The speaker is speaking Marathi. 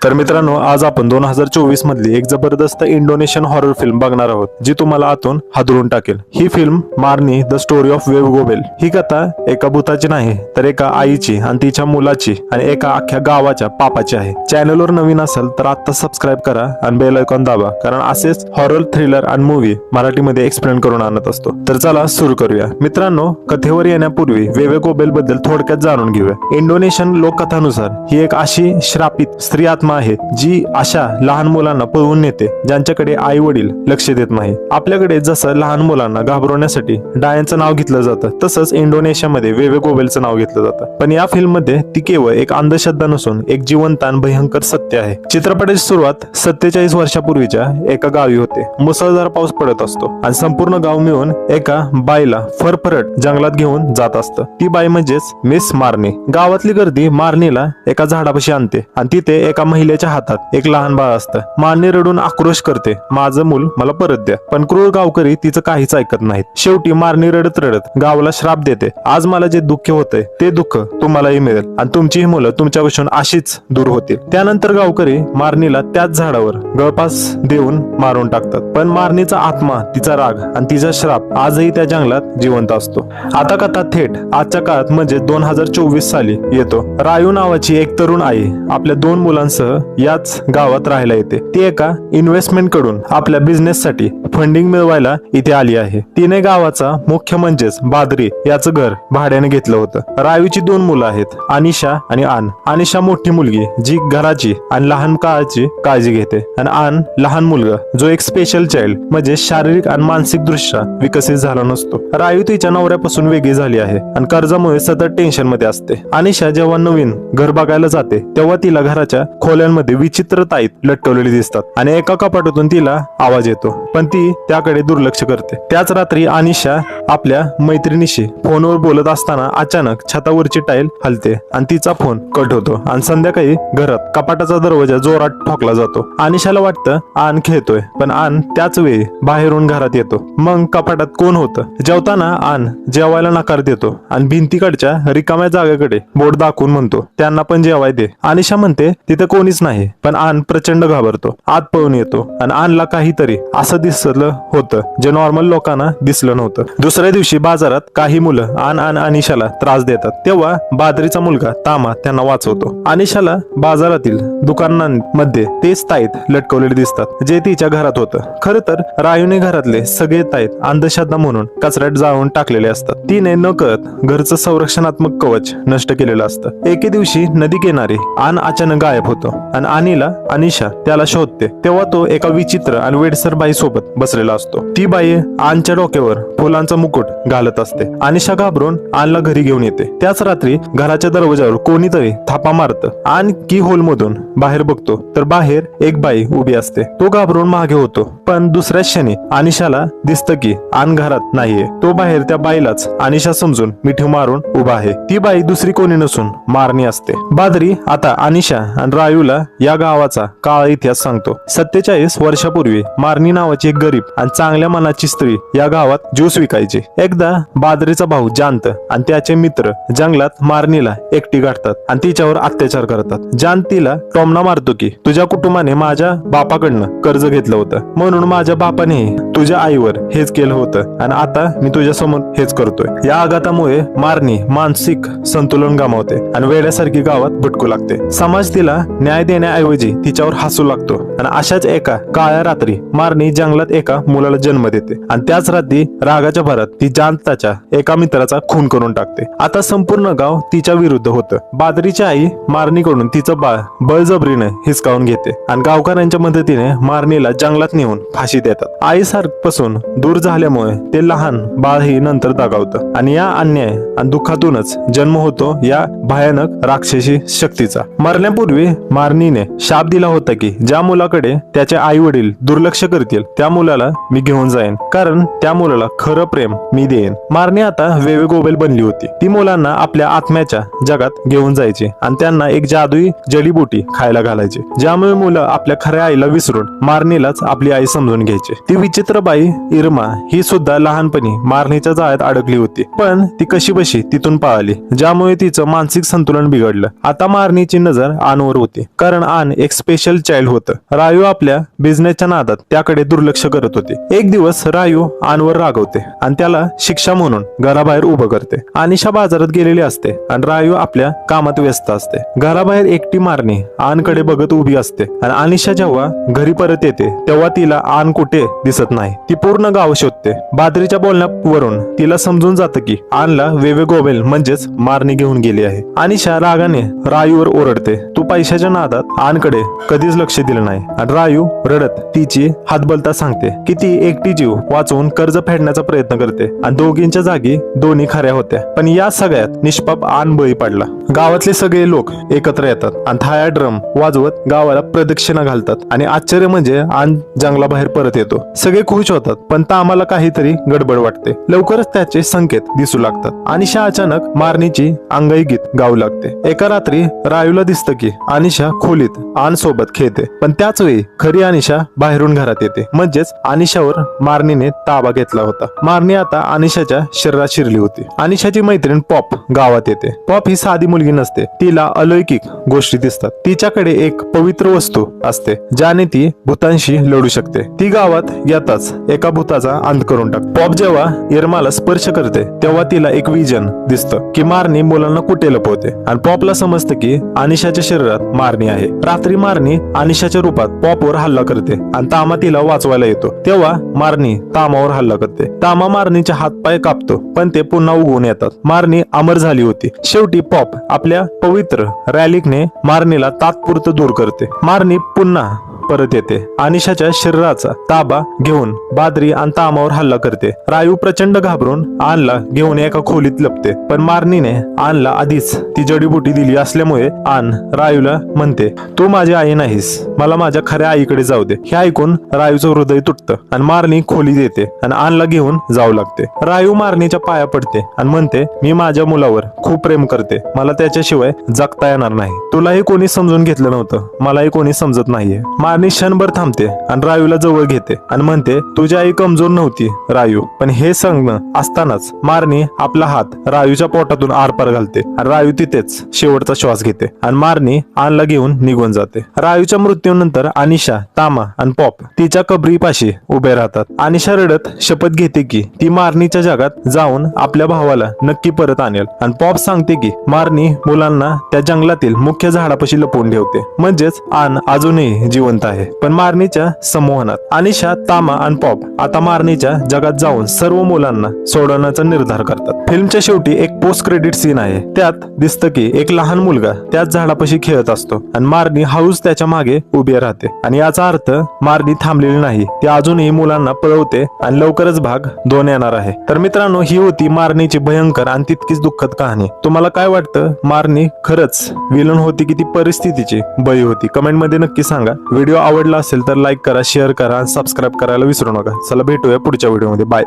तर मित्रांनो, आज आपण 2024 मधली एक जबरदस्त इंडोनेशियन हॉरर फिल्म बघणार आहोत, जी तुम्हाला आतून हादरून टाकेल. ही film Marnie the story of वेव गोबेल ही कथा एका भूताची नाही, तर एका आईची आणि तिच्या मुलाची आणि एका अख्ख्या गावाच्या पापाची आहे. चॅनलवर नवीन असाल तर आता सबस्क्राईब करा आणि बेल आयकॉन दाबा, कारण असेच हॉरर, थ्रिलर आणि मूवी मराठीमध्ये एक्सप्लेन करून आणत असतो. तर चला सुरू करूया. मित्रांनो, कथेवर येण्यापूर्वी वेवे गोबेल बद्दल थोडक्यात जाणून घेऊया. इंडोनेशियन लोककथानुसार ही एक अशी श्रापित स्त्री आत्मा आहे जी अशा लहान मुलांना पळवून नेते ज्यांच्याकडे आई वडील लक्ष देत नाही. आपल्याकडे जसं लहान मुलांना घाबरवण्यासाठी डायनचं नाव घेतलं जातं, तसंच इंडोनेशियामध्ये वेवे गोबेलचं नाव घेतलं जातं. पण या फिल्म मध्ये ती केवळ एक अंधश्रद्धा नसून एक जिवंत आणि भयंकर सत्य आहे. चित्रपटाची सुरुवात 47 वर्षापूर्वीच्या एका गावी होते. मुसळधार पाऊस पडत असतो आणि संपूर्ण गाव मिळून एका बाईला फरफरट जंगलात घेऊन जात असतं. ती बाई म्हणजेच मिस मार्नी. गावातली गर्दी मार्नीला एका झाडापाशी आणते आणि तिथे एका महिलेच्या हातात एक लहान बाळ असतं. मार्नी रडून आक्रोश करते, माझं मूल मला परत द्या. पण क्रूर गावकरी तिचं काहीच ऐकत नाहीत. शेवटी मार्नी रडत रडत गावाला श्राप देते, आज मला जे दुःख होतंय ते दुःख तुम्हालाही मिळेल आणि तुमची ही मुलं तुमच्यापासून अशीच दूर होतील. त्यानंतर गावकरी मार्नीला त्याच झाडावर गळफास देऊन मारून टाकतात. पण मार्नीचा आत्मा, तिचा राग आणि तिचा श्राप आजही त्या जंगलात जिवंत असतो. आता कथा थेट आजच्या काळात म्हणजे 2024 साली येतो. रायू नावाची एक तरुण आई आपल्या 2 मुलांसह याच गावात राहायला येते. ती एका इन्व्हेस्टमेंट कडून आपल्या बिझनेस साठी फंडिंग मिळवायला इथे आली आहे. तिने गावाचा मुख्य म्हणजेच बादरी याचं घर भाड्याने घेतलं होतं. रायूची 2 मुलं आहेत, अनिशा आणि आन. अनिशा मोठी मुलगी जी घराची आणि लहान काळाची काळजी घेते, आणि आन लहान मुलगा जो एक स्पेशल चाइल्ड म्हणजे शारीरिक आणि मानसिक दृष्ट्या विकसित झाला नसतो. रायू तिच्या नवऱ्यापासून वेगळी झाली आहे आणि कर्जामुळे सतत टेन्शन मध्ये असते. अनिशा जेव्हा नवीन घर बघायला जाते तेव्हा तिला घराच्या खोल्यांमध्ये विचित्र ताईत लटकवलेली दिसतात आणि एका कपाटातून तिला आवाज येतो, पण ती त्याकडे दुर्लक्ष करते. त्याच रात्री अनिशा आपल्या मैत्रिणीशी फोनवर बोलत असताना अचानक छतावरची टाईल हलते आणि तिचा फोन कट होतो आणि संध्याकाळी घरात कपाटाचा दरवाजा जोरात ठोकला जातो. अनिशाला वाटतं आन खेळतोय, पण आन त्याच वेळी बाहेरून घरात येतो. मग कपाटात कोण होतं? जेवताना आन जेवायला नकार देतो आणि भिंतीकडच्या रिकाम्या जागेकडे बोट दाखवून म्हणतो, त्यांना पण जेवाय दे. अनिशा म्हणते तिथे कोणीच नाही, पण आन प्रचंड घाबरतो, आत पळून येतो आणि आनला काहीतरी असं दिसलं होतं जे नॉर्मल लोकांना दिसलं नव्हतं. दुसऱ्या दिवशी बाजारात काही मुलं आन आणि अनिशाला त्रास देतात, तेव्हा बादरीचा मुलगा तामा त्यांना वाचवतो. अनिशाला बाजारातील दुकानांमध्ये तेच ताईत लटकवलेले दिसतात जे तिच्या घरात होतं. खर तर रायूने घरातले सगळे ताईत अंधश्रद्धा म्हणून कचऱ्यात जाळून टाकलेले असतात. तिने नकळत घरचं संरक्षणात्मक कवच नष्ट केलेलं असतं. एके दिवशी नदी किनारी आन अचानक गायब होतो आणि अनिशा त्याला शोधते. तेव्हा तो एका विचित्र आणि वेडसर बाई सोबत बसलेला असतो. ती बाई आनच्या डोक्यावर फुलांचा मुकुट घालत असते. अनिशा घाबरून आनला घरी घेऊन येते. त्याच रात्री घराच्या दरवाजावर कोणीतरी थापा मारतं. आन की होल मधून बाहेर बघतो तर बाहेर एक बाई उभी असते. तो घाबरून मागे होतो, पण दुसऱ्याच क्षणी अनिशाला दिसतं की आन घरात नाहीये. तो बाहेर त्या बाईलाच अनिशा समजून मिठी मारून उभा आहे. ती बाई दुसरी कोणी नसून मार्नी असते. बादरी आता अनिशा आणि रायूला या गावाचा काळा इतिहास सांगतो. 47 वर्षापूर्वी मार्नी नावाची एक गरीब आणि चांगल्या मनाची स्त्री या गावात ज्यूस विकायची. एकदा बादरीचा भाऊ जांत आणि त्याचे मित्र जंगलात मार्नीला एकटी गाठतात आणि तिच्यावर अत्याचार करतात. जांत तिला टोमणा मारतो की तुझ्या कुटुंबाने माझ्या बापाकडनं कर्ज घेतलं होतं, म्हणून माझ्या बापाने तुझ्या आईवर हेच केलं होतं आणि आता मी तुझ्या समोर हेच करतोय. या आघातामुळे मार्नी मानसिक संतुलन गमावते आणि वेड्यासारखी गावात भटकू लागते. समाज तिला न्याय देण्याऐवजी तिच्यावर हसू लागतो आणि अशाच एका काळ्या रात्री मार्नी जंगलात एका मुलाला जन्म देते आणि त्याच रात्री रागाच्या भरात ती जांताच्या एका मित्राचा खून करून टाकते. आता संपूर्ण गाव तिच्या विरुद्ध होतं. बादरीची आई मार्नीकडून तिचं बाळ बळजबरीने हिसकावून घेते आणि गावकऱ्यांच्या मदतीने मार्नीला जंगलात नेऊन फाशी देतात. आईसारपासून दूर झाल्यामुळे ते लहान बाळही नंतर दगावतं आणि या अन्याय आणि दुःखातूनच जन्म होतो या भयानक राक्षसी शक्तीचा. मरण्यापूर्वी मार्नीने शाप दिला होता की ज्या मुलाकडे त्याचे आई वडील दुर्लक्ष करतील त्या मुलाला मी घेऊन जाईन, कारण त्या मुलाला खरं खरं प्रेम मी देईन. मारणी आता वेवे गोबेल बनली होती. ती मुलांना आपल्या आत्म्याच्या जगात घेऊन जायची आणि त्यांना एक जादुई जडीबुटी खायला घालायची, ज्यामुळे मुलं आपल्या खऱ्या आईला विसरून मारणीलाच आपली आई समजून घ्यायची. ती विचित्र बाई इरमा ही सुद्धा लहानपणी मारणीच्या जाळ्यात अडकली होती, पण ती कशी बशी तिथून पळाली, ज्यामुळे तिचं मानसिक संतुलन बिघडलं. आता मारणीची नजर आनवर होती, कारण आन एक स्पेशल चाइल्ड होतं. रायू आपल्या बिझनेसच्या नादात त्याकडे दुर्लक्ष करत होते. एक दिवस रायू आनवर रागवते आणि त्याला शिक्षा म्हणून घराबाहेर उभं करते. अनिशा बाजारात गेलेली असते आणि रायू आपल्या कामात व्यस्त असते. घराबाहेर एकटी मारणी आनकडे बघत उभी असते आणि अनिशा जेव्हा घरी परत येते तेव्हा तिला आन कुठे दिसत नाही. ती पूर्ण गाव शोधते. बादरीच्या बोलण्यावरून तिला समजून जातं की आनला वेवे गोबेल म्हणजेच मारणी घेऊन गेली आहे. अनिशा रागाने रायूवर ओरडते, तू पैशाच्या नादात आनकडे कधीच लक्ष दिलं नाही. आणि रायू रडत तिची हातबलता सांगते की ती एकटी जीव वाचवून कर्ज फेडण्याचा प्रयत्न करते आणि दोघींच्या जागी दोन्ही खऱ्या होत्या. पण या सगळ्यात निष्पाप आन बळी पडला. गावातले सगळे लोक एकत्र येतात आणि थाया ड्रम वाजवत गावाला प्रदक्षिणा घालतात आणि आश्चर्य म्हणजे आन जंगलाबाहेर परत येतो. सगळे खुश होतात, पण तामाला काहीतरी गडबड वाटते. लवकरच त्याचे संकेत दिसू लागतात. अनिशा अचानक मारणीची अंगाई गीत गाऊ लागते. एका रात्री रायूला दिसतं की अनिशा खोलीत आन सोबत खेळते, पण त्याच वेळी खरी अनिशा बाहेरून घरात येते. म्हणजेच अनिशावर मारणीने ताबा घेतला होता. मारणी आता अनिशाच्या शरीरात शिरली होती. अनिशाची मैत्रीण पॉप गावात येते. पॉप ही साधी मुलगी नसते, तिला अलौकिक गोष्टी दिसतात. तिच्याकडे एक पवित्र वस्तू असते ज्याने ती भूतांशी लढू शकते. ती गावात येताच एका भूताचा अंत करून टाकते. पॉप जेव्हा इरमाला स्पर्श करते तेव्हा तिला एक विजन दिसतं की मारणी मुलांना कुठे लपवते आणि पॉपला समजतं की अनिशाच्या शरीरात मारणी आहे. रात्री मारणी अनिशाच्या रूपात पॉपवर हल्ला करते आणि तामा तिला वाचवायला येतो. तेव्हा मारणी तामावर हल्ला करते. तामा मारणीचे हातपाय कापतो, पण ते पुन्हा उगवून येतात. मारणी अमर झाली होती. शेवटी पॉप आपल्या पवित्र रॅलिकने मारणीला तात्पुरतं दूर करते. मारणी पुन्हा परत येते. अनिशाच्या शरीराचा ताबा घेऊन बादरी आणि तामावर हल्ला करते. रायू प्रचंड घाबरून आनला घेऊन एका खोलीत लपते, पण मारणीने आनला आधीच ती जडीबुटी दिली असल्यामुळे आन रायूला म्हणते, तू माझी आई नाहीस, मला माझ्या खऱ्या आईकडे जाऊ दे. हे ऐकून रायूचं हृदय तुटतं आणि मारणी खोलीत येते आणि आनला घेऊन जाऊ लागते. रायू मारणीच्या पाया पडते आणि म्हणते, मी माझ्या मुलावर खूप प्रेम करते, मला त्याच्याशिवाय जगता येणार नाही. तुलाही कोणी समजून घेतलं नव्हतं, मलाही कोणी समजत नाहीये. मारणी क्षणभर थांबते आणि रायूला जवळ घेते आणि म्हणते, तुझी आई कमजोर नव्हती रायू. पण हे सांगणं असतानाच मारणी आपला हात रायूच्या पोटातून आरपार घालते आणि रायू तिथेच शेवटचा श्वास घेते आणि मारणी आनला घेऊन निघून जाते. रायूच्या मृत्यूनंतर अनिशा, तामा आणि पॉप तिच्या कबरीपाशी उभे राहतात. अनिशा रडत शपथ घेते की ती मारणीच्या जगात जाऊन आपल्या भावाला नक्की परत आणेल आणि पॉप सांगते की मारणी मुलांना त्या जंगलातील मुख्य झाडापाशी लपवून ठेवते. म्हणजेच आन अजूनही जिवंत आहे, पण मारणीच्या संमोहनात. अनिशा, तामा आणि पॉप आता मारणीच्या जगात जाऊन सर्व मुलांना सोडवण्याचा निर्धार करतात. फिल्मच्या शेवटी एक पोस्ट क्रेडिट सीन आहे. त्यात दिसतं की एक लहान मुलगा त्याच झाडापाशी खेळत असतो आणि मारणी हळूच त्याच्या मागे उभी राहते आणि याचा अर्थ मारणी थांबलेली नाही, ती अजूनही मुलांना पळवते आणि लवकरच भाग 2 येणार आहे. तर मित्रांनो, ही होती मारणीची भयंकर आणि तितकीच दुःखद कहाणी. तुम्हाला काय वाटतं, मारणी खरंच विलन होती की ती परिस्थितीची बळी होती? कमेंट मध्ये नक्की सांगा. व्हिडिओ आवडला असेल तर लाईक करा, शेअर करा आणि सबस्क्राईब करायला विसरू नका. चला भेटूया पुढच्या व्हिडिओमध्ये. बाय.